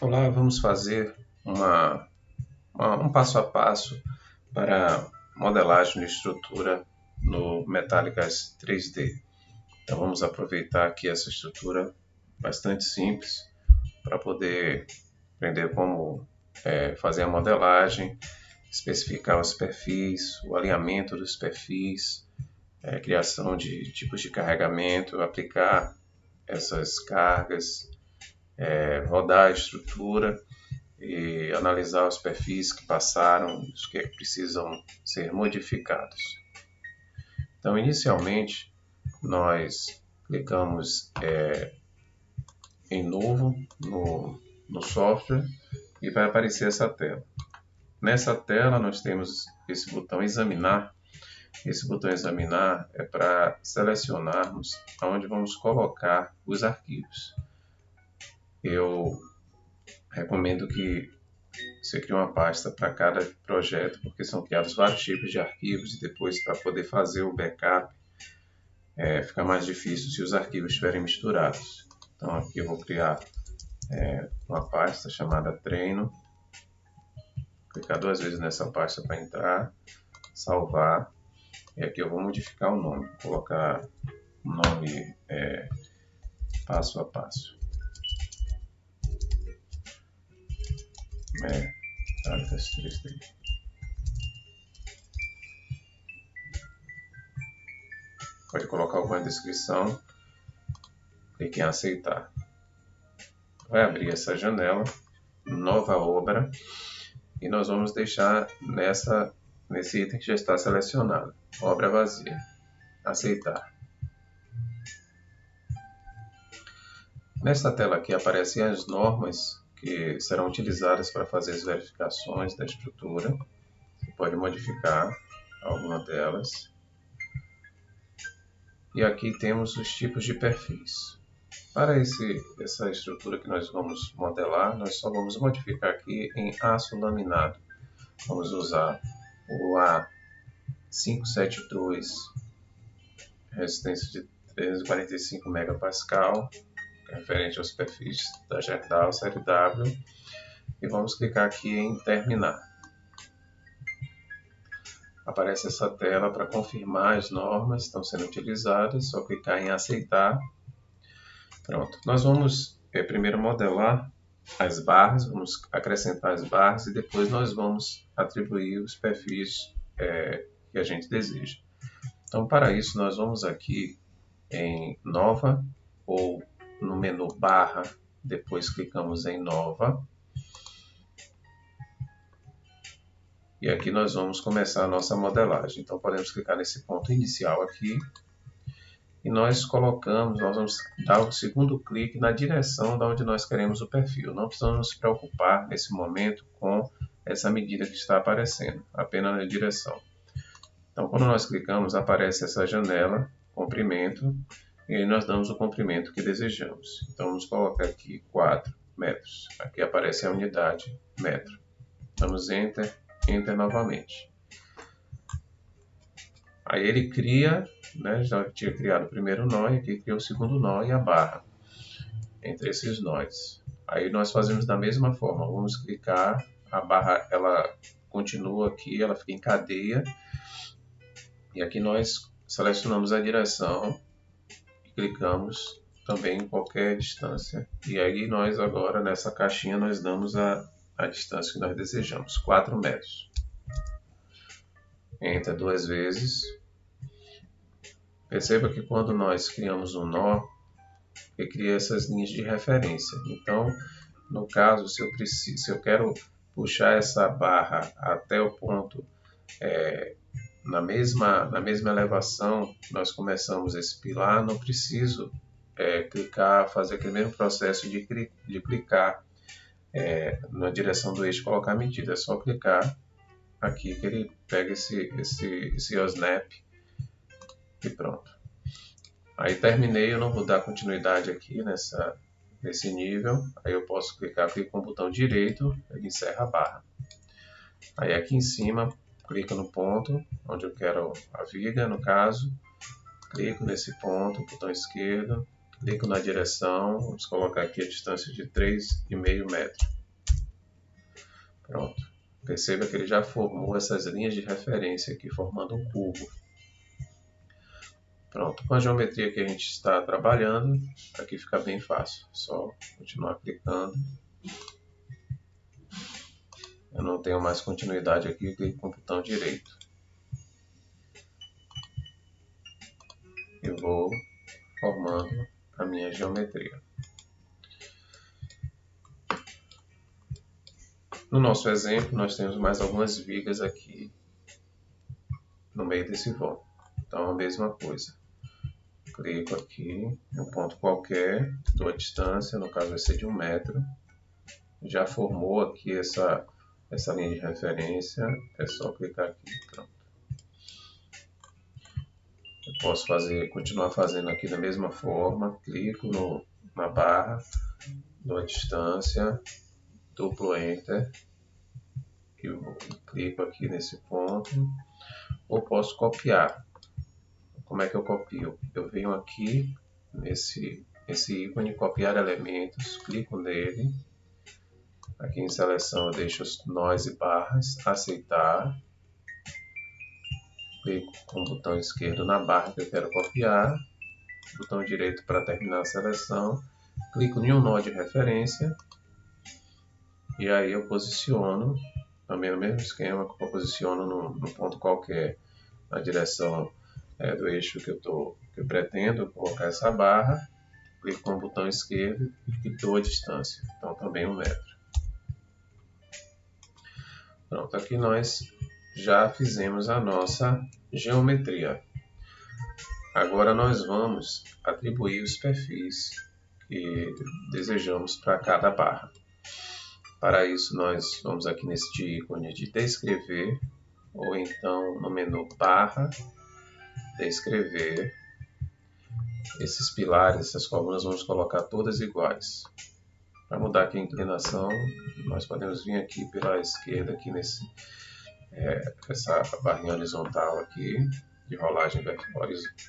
Olá, vamos fazer um passo a passo para modelagem de estrutura no Metallicas 3D. Então vamos aproveitar aqui essa estrutura bastante simples para poder aprender como fazer a modelagem, especificar os perfis, o alinhamento dos perfis, criação de tipos de carregamento, aplicar essas cargas, rodar a estrutura e analisar os perfis que passaram, os que precisam ser modificados. Então, inicialmente, nós clicamos em novo no software e vai aparecer essa tela. Nessa tela nós temos esse botão examinar. Esse botão examinar é para selecionarmos onde vamos colocar os arquivos. Eu recomendo que você crie uma pasta para cada projeto, porque são criados vários tipos de arquivos e depois para poder fazer o backup fica mais difícil se os arquivos estiverem misturados. Então aqui eu vou criar uma pasta chamada treino, clicar 2 vezes nessa pasta para entrar, salvar, e aqui eu vou modificar o nome, vou colocar o nome passo a passo. Metallicas 3D. Pode colocar alguma descrição, clique em aceitar. Vai abrir essa janela, nova obra, e nós vamos deixar nesse item que já está selecionado, obra vazia, aceitar. Nesta tela aqui aparecem as normas que serão utilizadas para fazer as verificações da estrutura. Você pode modificar alguma delas. E aqui temos os tipos de perfis. Para essa estrutura que nós vamos modelar, nós só vamos modificar aqui em aço laminado. Vamos usar o A572, resistência de 345 megapascal, referente aos perfis da Gerdau série W, e vamos clicar aqui em terminar. Aparece essa tela para confirmar as normas que estão sendo utilizadas, só clicar em aceitar. Pronto, nós vamos primeiro modelar as barras, vamos acrescentar as barras e depois nós vamos atribuir os perfis que a gente deseja. Então, para isso, nós vamos aqui em nova ou no menu barra, depois clicamos em nova. E aqui nós vamos começar a nossa modelagem. Então podemos clicar nesse ponto inicial aqui. E nós vamos dar o segundo clique na direção de onde nós queremos o perfil. Não precisamos nos preocupar nesse momento com essa medida que está aparecendo, apenas na direção. Então quando nós clicamos, aparece essa janela, comprimento, e aí nós damos o comprimento que desejamos. Então vamos colocar aqui 4 metros. Aqui aparece a unidade metro. Damos Enter, Enter novamente. Aí ele cria, já tinha criado o primeiro nó e aqui cria o segundo nó e a barra entre esses nós. Aí nós fazemos da mesma forma, vamos clicar, a barra ela continua aqui, ela fica em cadeia e aqui nós selecionamos a direção e clicamos também em qualquer distância. E aí nós agora nessa caixinha nós damos a distância que nós desejamos, 4 metros. Enter 2 vezes. Perceba que quando nós criamos um nó, ele cria essas linhas de referência. Então, no caso, se eu quero puxar essa barra até o ponto na mesma elevação que nós começamos esse pilar, não preciso clicar, fazer aquele mesmo processo de clicar na direção do eixo, colocar a medida. É só clicar aqui que ele pega esse snap e pronto. Aí terminei, eu não vou dar continuidade aqui nesse nível. Aí eu posso clicar aqui com o botão direito, ele encerra a barra. Aí aqui em cima, clico no ponto onde eu quero a viga, no caso. Clico nesse ponto, botão esquerdo, clico na direção, vamos colocar aqui a distância de 3,5 metros. Pronto. Perceba que ele já formou essas linhas de referência aqui, formando um cubo. Pronto, com a geometria que a gente está trabalhando, aqui fica bem fácil. Só continuar clicando. Eu não tenho mais continuidade aqui, clico com o botão direito. E vou formando a minha geometria. No nosso exemplo, nós temos mais algumas vigas aqui no meio desse vão. Então, a mesma coisa. Clico aqui em um ponto qualquer, dou a distância, no caso vai ser de 1 metro. Já formou aqui essa linha de referência, é só clicar aqui. Pronto. Eu posso continuar fazendo aqui da mesma forma, clico na barra, dou a distância, duplo Enter, e clico aqui nesse ponto, ou posso copiar. Como é que eu copio? Eu venho aqui nesse ícone, copiar elementos, clico nele, aqui em seleção eu deixo os nós e barras, aceitar, clico com o botão esquerdo na barra que eu quero copiar, botão direito para terminar a seleção, clico em um nó de referência, e aí eu posiciono, também no mesmo esquema, que eu posiciono no ponto qualquer, na direção do eixo que eu pretendo colocar essa barra, clico com o botão esquerdo e dou a distância, então também 1 metro. Pronto, aqui nós já fizemos a nossa geometria. Agora nós vamos atribuir os perfis que desejamos para cada barra. Para isso nós vamos aqui neste ícone de descrever, ou então no menu barra, descrever. Esses pilares, essas colunas, vamos colocar todas iguais. Para mudar aqui a inclinação, nós podemos vir aqui pela esquerda, aqui essa barrinha horizontal aqui, de rolagem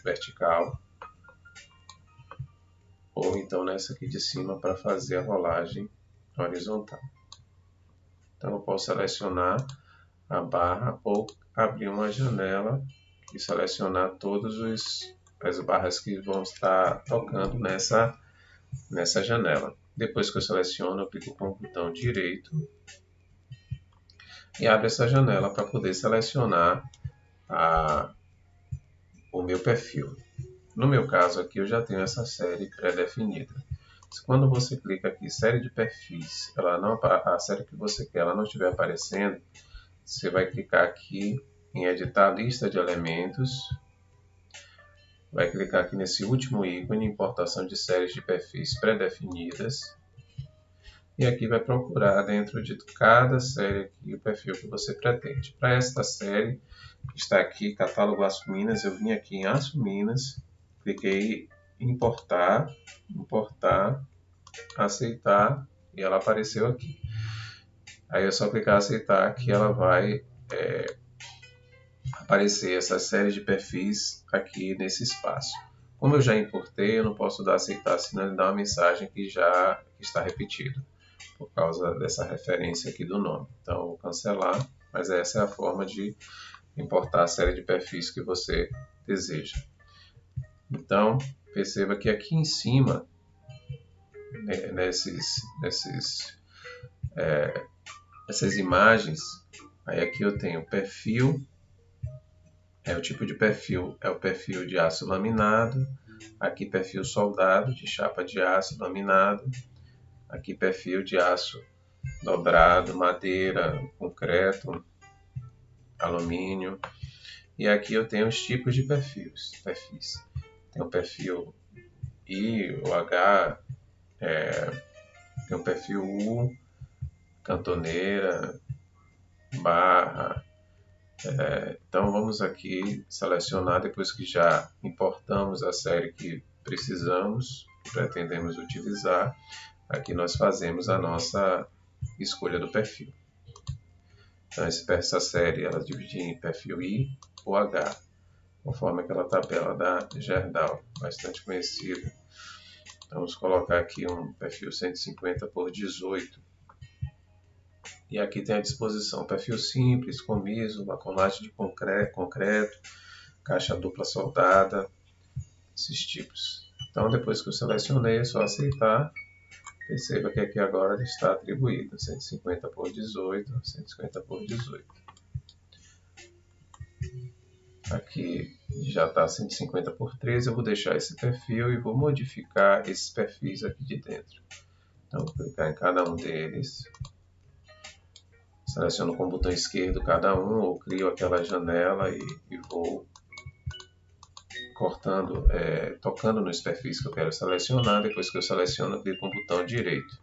vertical. Ou então nessa aqui de cima para fazer a rolagem horizontal. Então eu posso selecionar a barra ou abrir uma janela e selecionar todas as barras que vão estar tocando nessa janela. Depois que eu seleciono, eu clico com o botão direito e abro essa janela para poder selecionar o meu perfil. No meu caso aqui, eu já tenho essa série pré-definida. Quando você clica aqui, série de perfis, a série que você quer ela não estiver aparecendo, você vai clicar aqui em editar lista de elementos, vai clicar aqui nesse último ícone, importação de séries de perfis pré-definidas, e aqui vai procurar dentro de cada série aqui o perfil que você pretende. Para esta série, que está aqui, catálogo Aço Minas, eu vim aqui em Aço Minas, cliquei em importar, aceitar, e ela apareceu aqui. Aí é só clicar em aceitar que ela vai aparecer essa série de perfis aqui nesse espaço. Como eu já importei, eu não posso dar aceitar, senão ele dá uma mensagem que já está repetido, por causa dessa referência aqui do nome. Então, eu vou cancelar, mas essa é a forma de importar a série de perfis que você deseja. Então, perceba que aqui em cima, essas imagens, aí aqui eu tenho perfil, o tipo de perfil é o perfil de aço laminado, aqui perfil soldado de chapa de aço laminado, aqui perfil de aço dobrado, madeira, concreto, alumínio, e aqui eu tenho os tipos de perfis. Tem o perfil I, o H, tem o perfil U, cantoneira, barra. Então vamos aqui selecionar, depois que já importamos a série que precisamos, pretendemos utilizar, aqui nós fazemos a nossa escolha do perfil. Então essa série ela divide em perfil I ou H, conforme aquela tabela da Gerdau, bastante conhecida Vamos colocar aqui um perfil 150 por 18. E aqui tem à disposição perfil simples, comiso, laconate de concreto, caixa dupla soldada, esses tipos. Então, depois que eu selecionei, é só aceitar. Perceba que aqui agora está atribuído 150 por 18, 150 por 18. Aqui já está 150 por 13, eu vou deixar esse perfil e vou modificar esses perfis aqui de dentro. Então, vou clicar em cada um deles. Seleciono com o botão esquerdo cada um, ou crio aquela janela e vou cortando, tocando nos perfis que eu quero selecionar. Depois que eu seleciono, eu clico com o botão direito.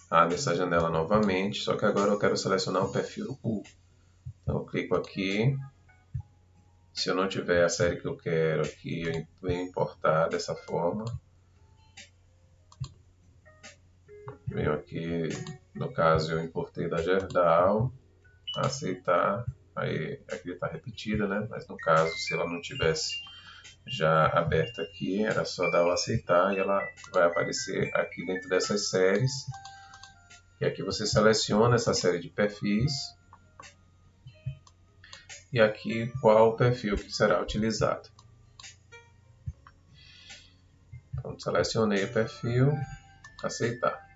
Abre essa janela novamente, só que agora eu quero selecionar o perfil U. Então eu clico aqui. Se eu não tiver a série que eu quero aqui, eu venho importar dessa forma. Venho aqui, no caso eu importei da Gerdau, aceitar. Aí aqui está repetida, né? Mas no caso, se ela não tivesse já aberta aqui, era só dar o aceitar e ela vai aparecer aqui dentro dessas séries. E aqui você seleciona essa série de perfis. E aqui qual o perfil que será utilizado. Então, selecionei o perfil, aceitar.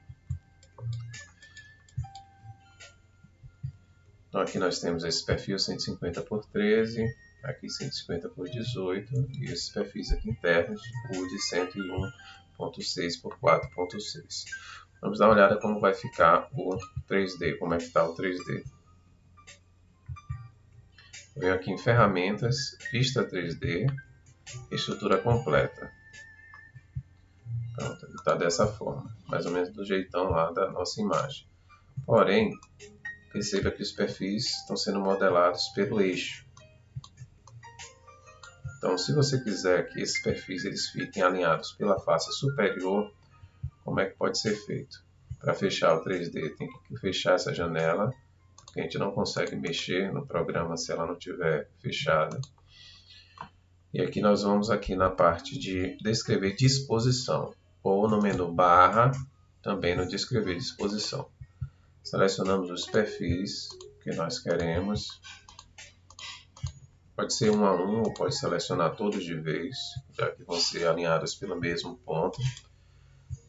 Então aqui nós temos esse perfil 150 por 13, aqui 150 por 18 e esses perfis aqui internos, o de 101.6 por 4.6. Vamos dar uma olhada como vai ficar o 3D, como é que está o 3D. Eu venho aqui em ferramentas, vista 3D, estrutura completa. Pronto, ele está dessa forma, mais ou menos do jeitão lá da nossa imagem. Porém, perceba que os perfis estão sendo modelados pelo eixo. Então, se você quiser que esses perfis eles fiquem alinhados pela face superior, como é que pode ser feito? Para fechar o 3D, tem que fechar essa janela, porque a gente não consegue mexer no programa se ela não estiver fechada. E aqui nós vamos aqui na parte de descrever disposição, ou no menu barra, também no descrever disposição. Selecionamos os perfis que nós queremos. Pode ser um a um ou pode selecionar todos de vez, já que vão ser alinhados pelo mesmo ponto.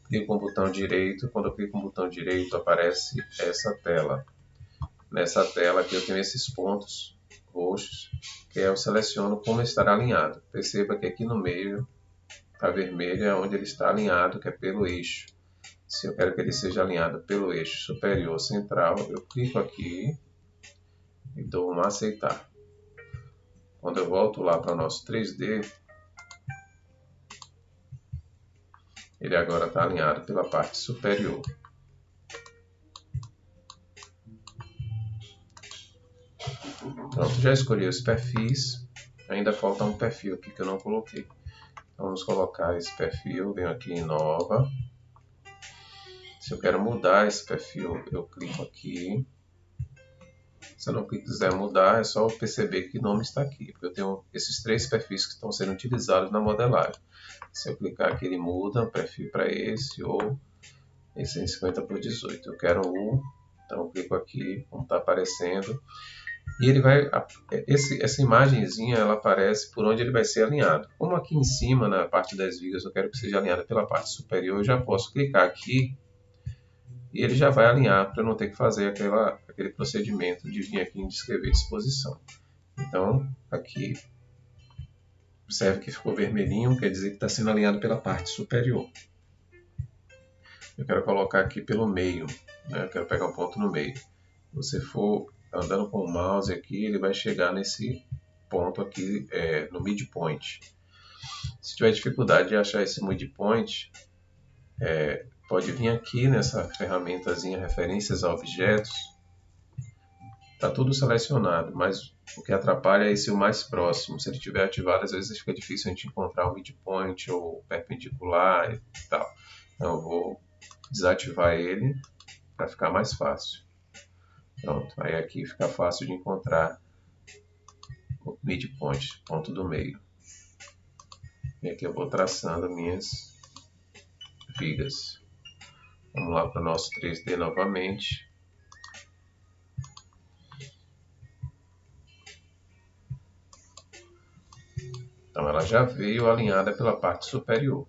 Clico com o botão direito. Quando eu clico com o botão direito, aparece essa tela. Nessa tela aqui eu tenho esses pontos roxos, que eu seleciono como estará alinhado. Perceba que aqui no meio está vermelho, é onde ele está alinhado, que é pelo eixo. Se eu quero que ele seja alinhado pelo eixo superior central, eu clico aqui e dou um aceitar. Quando eu volto lá para o nosso 3D, ele agora está alinhado pela parte superior. Pronto, já escolhi os perfis. Ainda falta um perfil aqui que eu não coloquei. Então, vamos colocar esse perfil, venho aqui em nova. Se eu quero mudar esse perfil, eu clico aqui. Se eu não quiser mudar, é só perceber que nome está aqui. Porque eu tenho esses 3 perfis que estão sendo utilizados na modelagem. Se eu clicar aqui, ele muda o perfil para esse ou esse 150 por 18. Eu quero um, então eu clico aqui, como está aparecendo. E ele vai, essa imagenzinha ela aparece por onde ele vai ser alinhado. Como aqui em cima, na parte das vigas, eu quero que seja alinhado pela parte superior, eu já posso clicar aqui e ele já vai alinhar para eu não ter que fazer aquele procedimento de vir aqui em descrever disposição. Então, aqui, observe que ficou vermelhinho, quer dizer que está sendo alinhado pela parte superior. Eu quero colocar aqui pelo meio, né? Eu quero pegar um ponto no meio. Se você for andando com o mouse aqui, ele vai chegar nesse ponto aqui, no midpoint. Se tiver dificuldade de achar esse midpoint, pode vir aqui nessa ferramentazinha referências a objetos. Está tudo selecionado, mas o que atrapalha é esse o mais próximo. Se ele estiver ativado, às vezes fica difícil a gente encontrar o midpoint ou perpendicular e tal. Então eu vou desativar ele para ficar mais fácil. Pronto, aí aqui fica fácil de encontrar o midpoint, ponto do meio. E aqui eu vou traçando minhas vigas. Vamos lá para o nosso 3D novamente. Então ela já veio alinhada pela parte superior,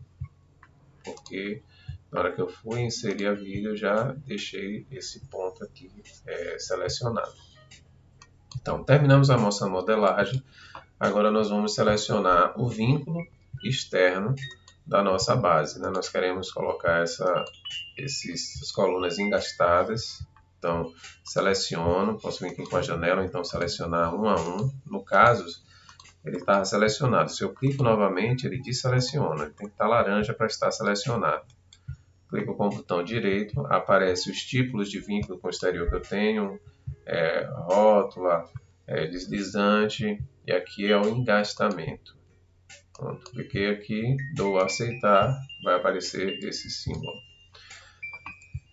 porque na hora que eu fui inserir a viga eu já deixei esse ponto aqui selecionado. Então terminamos a nossa modelagem. Agora nós vamos selecionar o vínculo externo da nossa base, né? Nós queremos colocar essas colunas engastadas. Então seleciono, posso vir aqui com a janela, então selecionar um a um. No caso, ele está selecionado. Se eu clico novamente, ele deseleciona. Ele tem que estar laranja para estar selecionado. Clico com o botão direito, aparece os tipos de vínculo com o exterior que eu tenho, rótula, deslizante, e aqui é o engastamento. Pronto, cliquei aqui, dou aceitar, vai aparecer esse símbolo.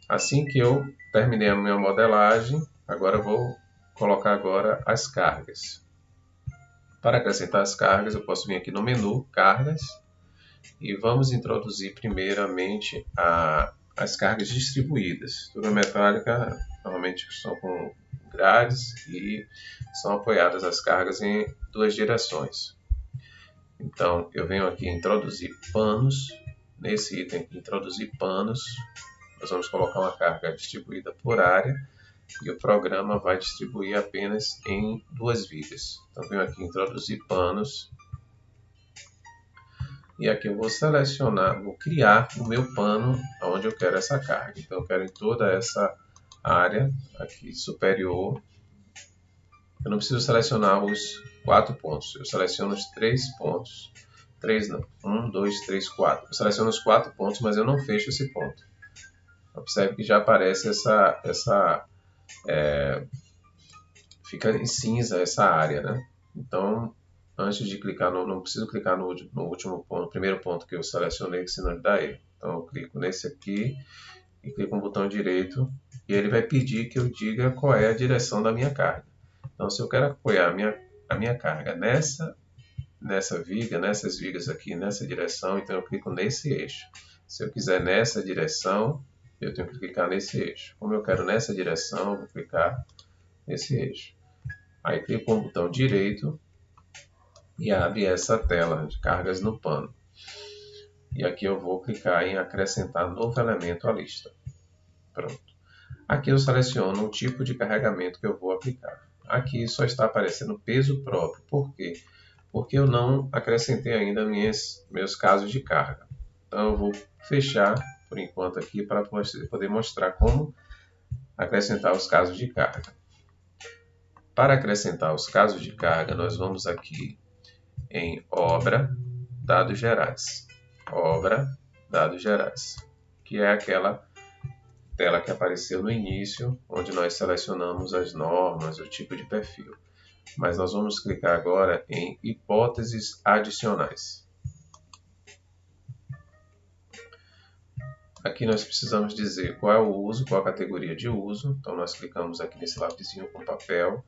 Assim que eu terminei a minha modelagem, agora eu vou colocar agora as cargas. Para acrescentar as cargas, eu posso vir aqui no menu, cargas, e vamos introduzir primeiramente as cargas distribuídas. Estrutura metálica normalmente são com grades e são apoiadas as cargas em duas direções. Então eu venho aqui introduzir panos, nesse item aqui, introduzir panos, nós vamos colocar uma carga distribuída por área e o programa vai distribuir apenas em duas vigas. Então venho aqui introduzir panos. E aqui eu vou selecionar, vou criar o meu pano onde eu quero essa carga. Então eu quero em toda essa área aqui superior. Eu não preciso selecionar os 4 pontos, eu seleciono os 3 pontos. 3 não, 1, 2, 3, 4. Eu seleciono os 4 pontos, mas eu não fecho esse ponto. Observe que já aparece fica em cinza essa área, né? Então, antes de clicar, não preciso clicar no último ponto, no primeiro ponto que eu selecionei, que senão ele dá erro. Então eu clico nesse aqui e clico no botão direito e ele vai pedir que eu diga qual é a direção da minha carga. Então se eu quero apoiar a minha carga nessa viga, nessas vigas aqui, nessa direção, então eu clico nesse eixo. Se eu quiser nessa direção, eu tenho que clicar nesse eixo. Como eu quero nessa direção, eu vou clicar nesse eixo. Aí clico com o botão direito e abre essa tela de cargas no pano. E aqui eu vou clicar em acrescentar novo elemento à lista. Pronto. Aqui eu seleciono o tipo de carregamento que eu vou aplicar. Aqui só está aparecendo peso próprio. Por quê? Porque eu não acrescentei ainda meus casos de carga. Então eu vou fechar por enquanto aqui para poder mostrar como acrescentar os casos de carga. Para acrescentar os casos de carga, nós vamos aqui em obra, dados gerais. Obra, dados gerais, que é aquela tela que apareceu no início, onde nós selecionamos as normas, o tipo de perfil. Mas nós vamos clicar agora em hipóteses adicionais. Aqui nós precisamos dizer qual é o uso, qual a categoria de uso. Então nós clicamos aqui nesse lapisinho com papel.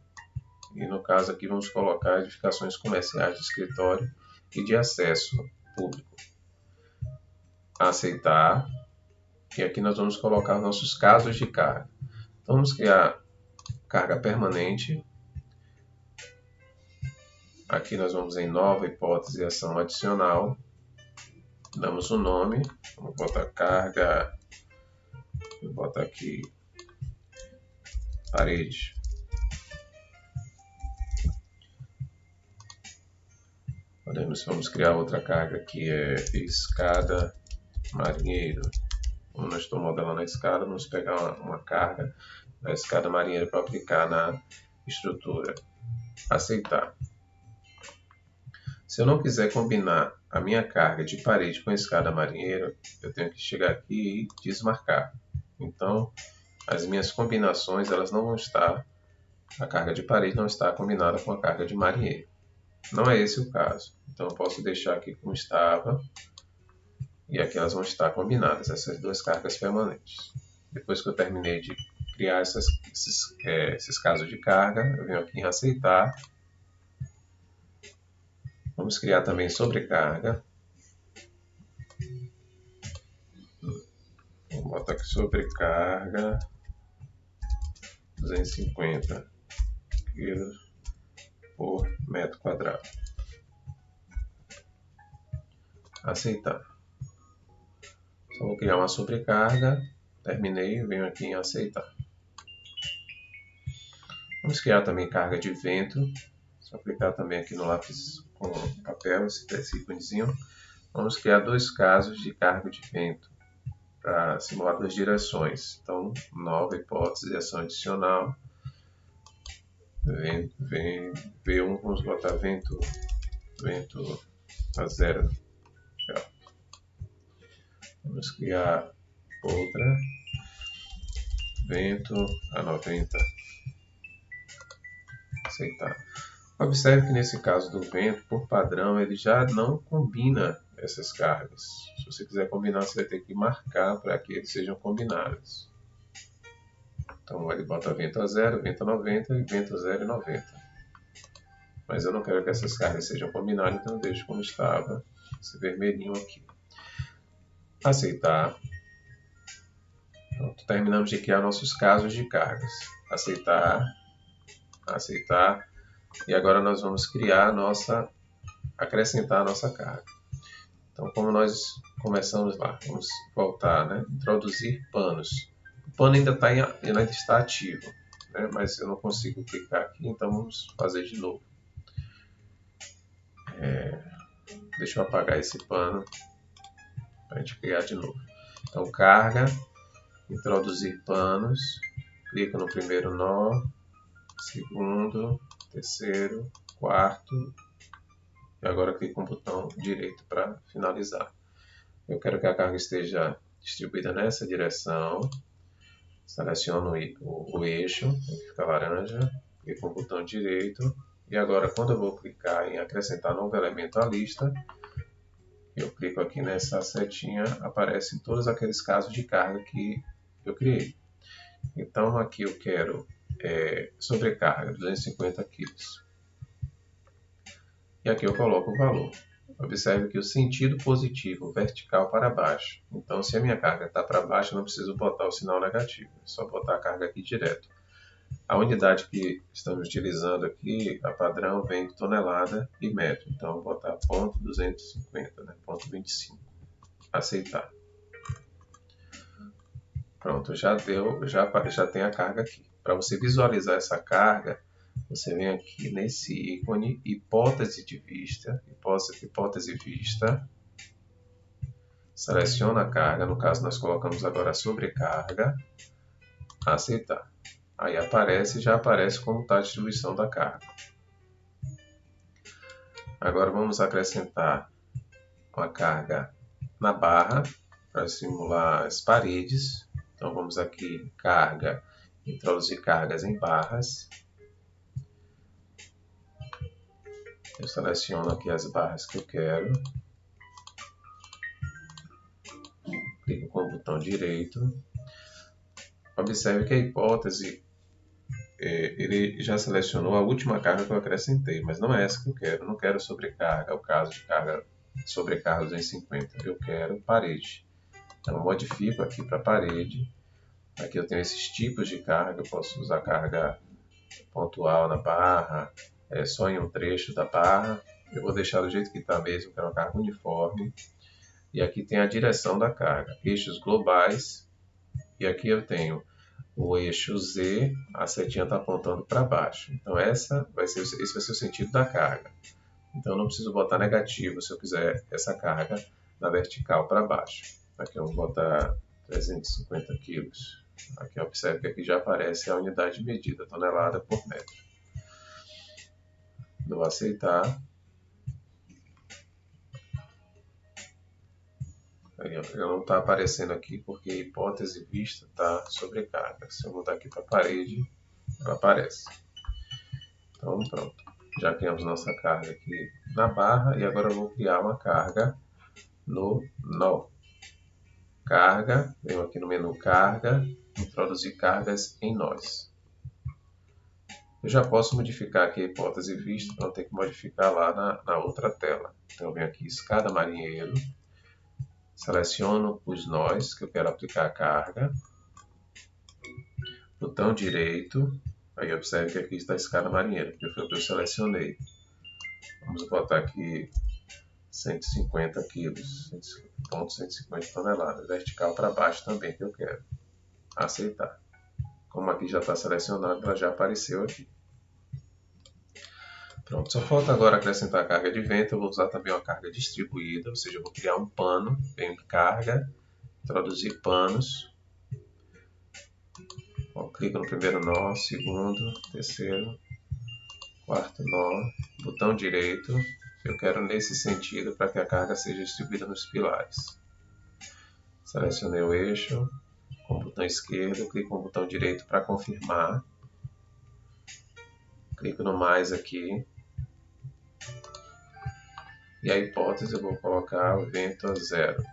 E no caso aqui vamos colocar edificações comerciais de escritório e de acesso público. Aceitar. E aqui nós vamos colocar nossos casos de carga. Então vamos criar carga permanente. Aqui nós vamos em nova hipótese ação adicional. Damos um nome. Vamos botar carga. Vou botar aqui parede. Vamos criar outra carga que é escada marinheiro. Como nós estamos modelando a escada, vamos pegar uma carga da escada marinheira para aplicar na estrutura. Aceitar. Se eu não quiser combinar a minha carga de parede com a escada marinheira, eu tenho que chegar aqui e desmarcar. Então, as minhas combinações elas não vão estar, a carga de parede não está combinada com a carga de marinheiro. Não é esse o caso. Então, eu posso deixar aqui como estava e aqui elas vão estar combinadas, essas duas cargas permanentes. Depois que eu terminei de criar esses casos de carga, eu venho aqui em aceitar. Vamos criar também sobrecarga. Vou botar aqui sobrecarga 250 kg por metro quadrado. Aceitar. Só vou criar uma sobrecarga. Terminei, venho aqui em aceitar. Vamos criar também carga de vento. Só clicar também aqui no lápis com papel, esse íconezinho. Vamos criar dois casos de carga de vento para simular duas direções. Então, nova hipótese de ação adicional. V1, vamos botar vento a 0. Vamos criar outra, vento a 90. Aceitar. Observe que nesse caso do vento, por padrão, ele já não combina essas cargas. Se você quiser combinar, você vai ter que marcar para que eles sejam combinados. Então ele bota vento a 0, vento a 90 e vento a 0 e 90. Mas eu não quero que essas cargas sejam combinadas, então eu deixo como estava, esse vermelhinho aqui. Aceitar. Pronto, terminamos de criar nossos casos de cargas. Aceitar. Aceitar. E agora nós vamos criar acrescentar a nossa carga. Então, como nós começamos lá, vamos voltar, né? Introduzir panos. O pano ainda está ativo, né? Mas eu não consigo clicar aqui, então vamos fazer de novo. Deixa eu apagar esse pano para a gente criar de novo. Então, carga, introduzir panos, clica no primeiro nó, segundo, terceiro, quarto, e agora clico com o botão direito para finalizar. Eu quero que a carga esteja distribuída nessa direção, seleciono o eixo, que fica laranja, clico com o botão direito, e agora quando eu vou clicar em acrescentar novo elemento à lista, eu clico aqui nessa setinha, aparecem todos aqueles casos de carga que eu criei. Então aqui eu quero sobrecarga, 250 kg. E aqui eu coloco o valor. Observe que o sentido positivo, vertical para baixo. Então, se a minha carga está para baixo, eu não preciso botar o sinal negativo. É só botar a carga aqui direto. A unidade que estamos utilizando aqui, a padrão, vem de tonelada e metro. Então, vou botar ponto 250, né? Ponto 25. Aceitar. Pronto, já tem a carga aqui. Para você visualizar essa carga, você vem aqui nesse ícone, hipótese de vista, hipótese vista, seleciona a carga, no caso nós colocamos agora a sobrecarga, aceitar. Aí já aparece como está a distribuição da carga. Agora vamos acrescentar uma carga na barra, para simular as paredes. Então vamos aqui, carga, introduzir cargas em barras. Eu seleciono aqui as barras que eu quero. Clico com o botão direito. Observe que a hipótese, ele já selecionou a última carga que eu acrescentei, mas não é essa que eu quero. Eu não quero sobrecarga, o caso de carga sobrecarga 250. Eu quero parede. Então eu modifico aqui para parede. Aqui eu tenho esses tipos de carga. Eu posso usar carga pontual na barra, só em um trecho da barra. Eu vou deixar do jeito que está mesmo, que é uma carga uniforme. E aqui tem a direção da carga, eixos globais. E aqui eu tenho o eixo Z, a setinha está apontando para baixo. Então esse vai ser o sentido da carga. Então eu não preciso botar negativo se eu quiser essa carga na vertical para baixo. Aqui eu vou botar 350 kg. Aqui observe que aqui já aparece a unidade medida, tonelada por metro. Dou aceitar. Aí, não está aparecendo aqui porque a hipótese vista está sobrecarga. Se eu mudar aqui para a parede, ela aparece. Então pronto. Já criamos nossa carga aqui na barra e agora eu vou criar uma carga no nó. Carga, venho aqui no menu carga, introduzir cargas em nós. Eu já posso modificar aqui a hipótese vista para não ter que modificar lá na outra tela. Então eu venho aqui escada marinheiro, Seleciono os nós que eu quero aplicar a carga. Botão direito. Aí observe que aqui está a escada marinheira, porque foi o que eu selecionei. Vamos botar aqui 150 quilos, 150 toneladas. Vertical para baixo também que eu quero. Aceitar. Como aqui já está selecionado, ela já apareceu aqui. Pronto, só falta agora acrescentar a carga de vento. Eu vou usar também uma carga distribuída, ou seja, eu vou criar um pano, venho em carga, introduzir panos. Clico no primeiro nó, segundo, terceiro, quarto nó, botão direito. Eu quero nesse sentido para que a carga seja distribuída nos pilares. Selecionei o eixo, com o botão esquerdo, clico no botão direito para confirmar. Clico no mais aqui. E a hipótese eu vou colocar o vento a 0.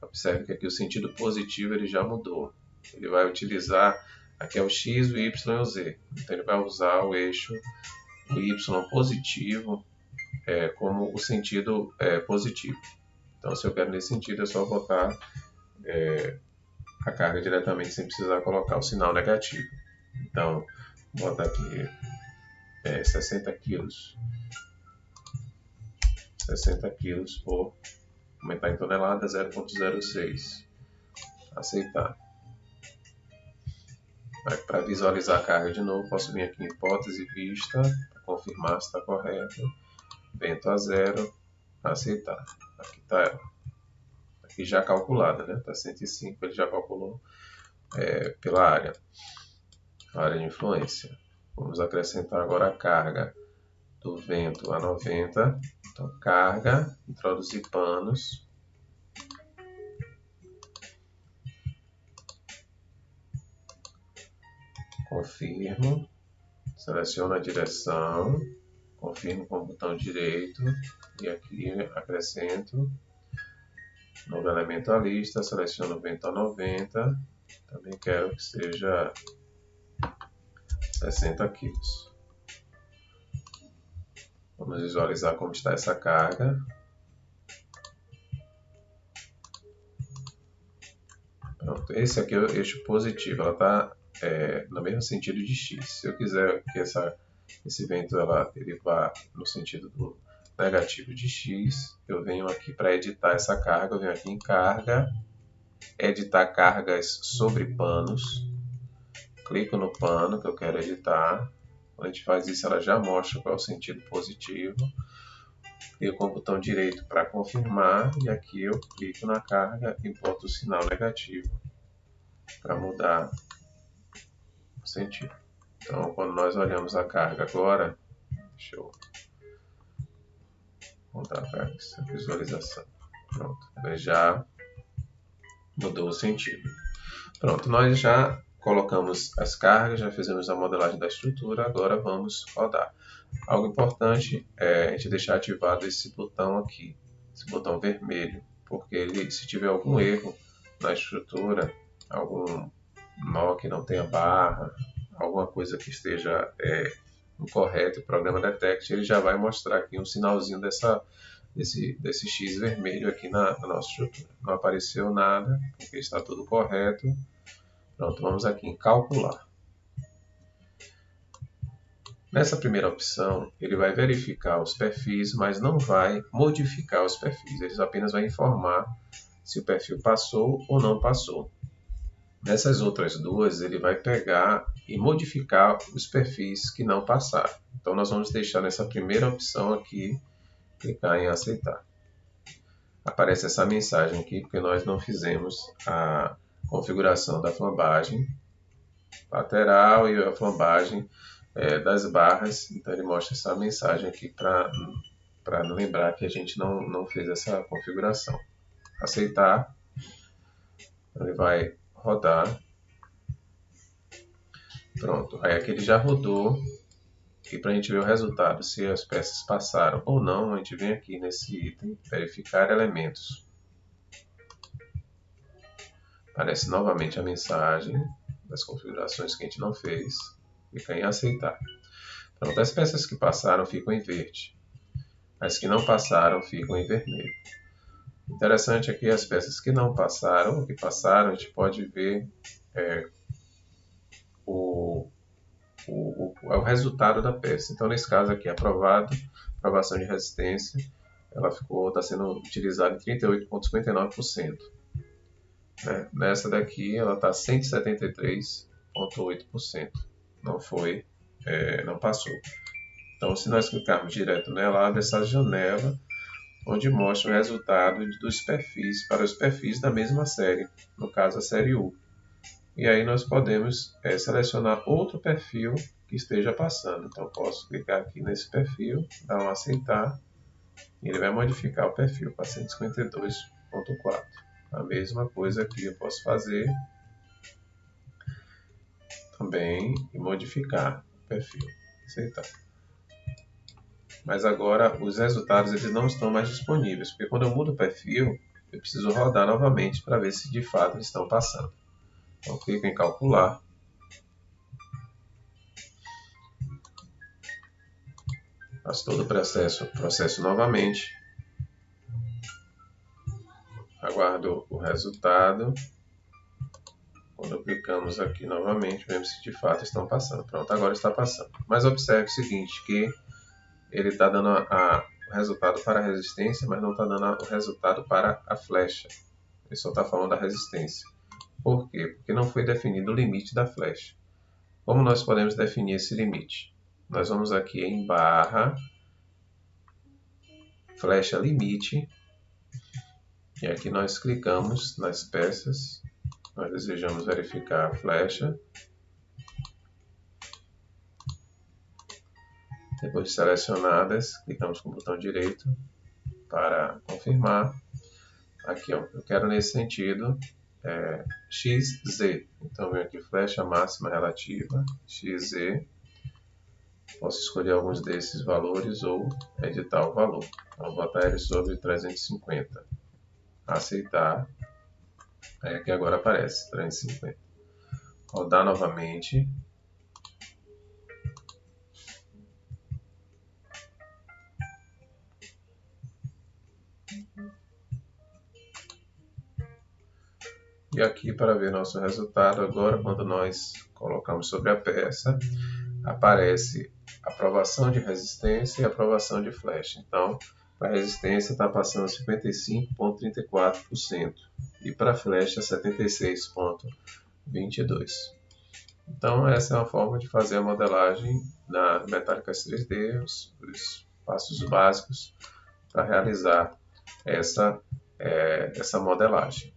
Observe que aqui o sentido positivo ele já mudou. Ele vai utilizar, aqui é o x, o y e o z. Então ele vai usar o eixo, o y positivo, como o sentido positivo. Então se eu quero nesse sentido é só botar a carga diretamente sem precisar colocar o sinal negativo. Então vou botar aqui 60 quilos. 60 quilos por aumentar em tonelada 0,06. Aceitar. Para visualizar a carga de novo, posso vir aqui em hipótese vista, para confirmar se está correto. Vento a 0, aceitar. Aqui está ela. Aqui já calculada, né? Está 105, ele já calculou pela área. A área de influência. Vamos acrescentar agora a carga do vento a 90. Então, carga, introduzir panos. Confirmo. Seleciono a direção. Confirmo com o botão direito. E aqui acrescento. Novo elemento à lista. Seleciono o vento a 90. Também quero que seja 60 kg. Vamos visualizar como está essa carga. Pronto, esse aqui é o eixo positivo, ela está no mesmo sentido de x. Se eu quiser que esse vento ele vá no sentido do negativo de x, eu venho aqui para editar essa carga, eu venho aqui em carga, editar cargas sobre panos, clico no pano que eu quero editar. Quando a gente faz isso, ela já mostra qual é o sentido positivo. Clico com o botão direito para confirmar e aqui eu clico na carga e boto o sinal negativo para mudar o sentido. Então, quando nós olhamos a carga agora, deixa eu mudar para essa visualização. Pronto, ele já mudou o sentido. Pronto, nós já colocamos as cargas, já fizemos a modelagem da estrutura, agora vamos rodar. Algo importante é a gente deixar ativado esse botão aqui, esse botão vermelho, porque se tiver algum erro na estrutura, algum nó que não tenha barra, alguma coisa que esteja incorreta, o programa detecte, ele já vai mostrar aqui um sinalzinho desse X vermelho aqui na nossa estrutura. Não apareceu nada, porque está tudo correto. Pronto, vamos aqui em calcular. Nessa primeira opção, ele vai verificar os perfis, mas não vai modificar os perfis. Ele apenas vai informar se o perfil passou ou não passou. Nessas outras duas, ele vai pegar e modificar os perfis que não passaram. Então, nós vamos deixar nessa primeira opção aqui, clicar em aceitar. Aparece essa mensagem aqui, porque nós não fizemos a configuração da flambagem lateral e a flambagem das barras. Então, ele mostra essa mensagem aqui para lembrar que a gente não fez essa configuração. Aceitar. Ele vai rodar. Pronto, aí aqui ele já rodou. E para a gente ver o resultado, se as peças passaram ou não, a gente vem aqui nesse item, verificar elementos. Aparece novamente a mensagem das configurações que a gente não fez. Clica em aceitar. Pronto, as peças que passaram ficam em verde. As que não passaram ficam em vermelho. Interessante aqui as peças que não passaram, que passaram, a gente pode ver o resultado da peça. Então, nesse caso aqui, aprovado, aprovação de resistência, ela está sendo utilizada em 38,59%. Nessa daqui, ela está 173,8%. Não passou. Então, se nós clicarmos direto nela, abre essa janela onde mostra o resultado dos perfis para os perfis da mesma série, no caso a série U. E aí nós podemos selecionar outro perfil que esteja passando. Então eu posso clicar aqui nesse perfil, dar um aceitar, e ele vai modificar o perfil para 152.4. A mesma coisa aqui eu posso fazer também e modificar o perfil. Aceitar. Mas agora os resultados eles não estão mais disponíveis, porque quando eu mudo o perfil, eu preciso rodar novamente para ver se de fato eles estão passando. Então clico em calcular. Faço todo o processo novamente. Aguardo o resultado. Quando clicamos aqui novamente, vemos se de fato estão passando. Pronto, agora está passando. Mas observe o seguinte, que ele está dando o resultado para a resistência, mas não está dando o resultado para a flecha. Ele só está falando da resistência. Por quê? Porque não foi definido o limite da flecha. Como nós podemos definir esse limite? Nós vamos aqui em barra, flecha limite, e aqui nós clicamos nas peças, nós desejamos verificar a flecha. Depois de selecionadas, clicamos com o botão direito para confirmar. Aqui, ó, eu quero nesse sentido XZ. Então, venho aqui, flecha máxima relativa, XZ. Posso escolher alguns desses valores ou editar o valor. Então, vou botar ele sobre 350. Aceitar. Aí aqui agora aparece 350. Rodar novamente. E aqui para ver nosso resultado, agora quando nós colocamos sobre a peça, aparece aprovação de resistência e aprovação de flecha. Então, para a resistência está passando 55,34% e para a flecha 76,22%. Então, essa é uma forma de fazer a modelagem na Metálicas 3D, os passos básicos para realizar essa modelagem.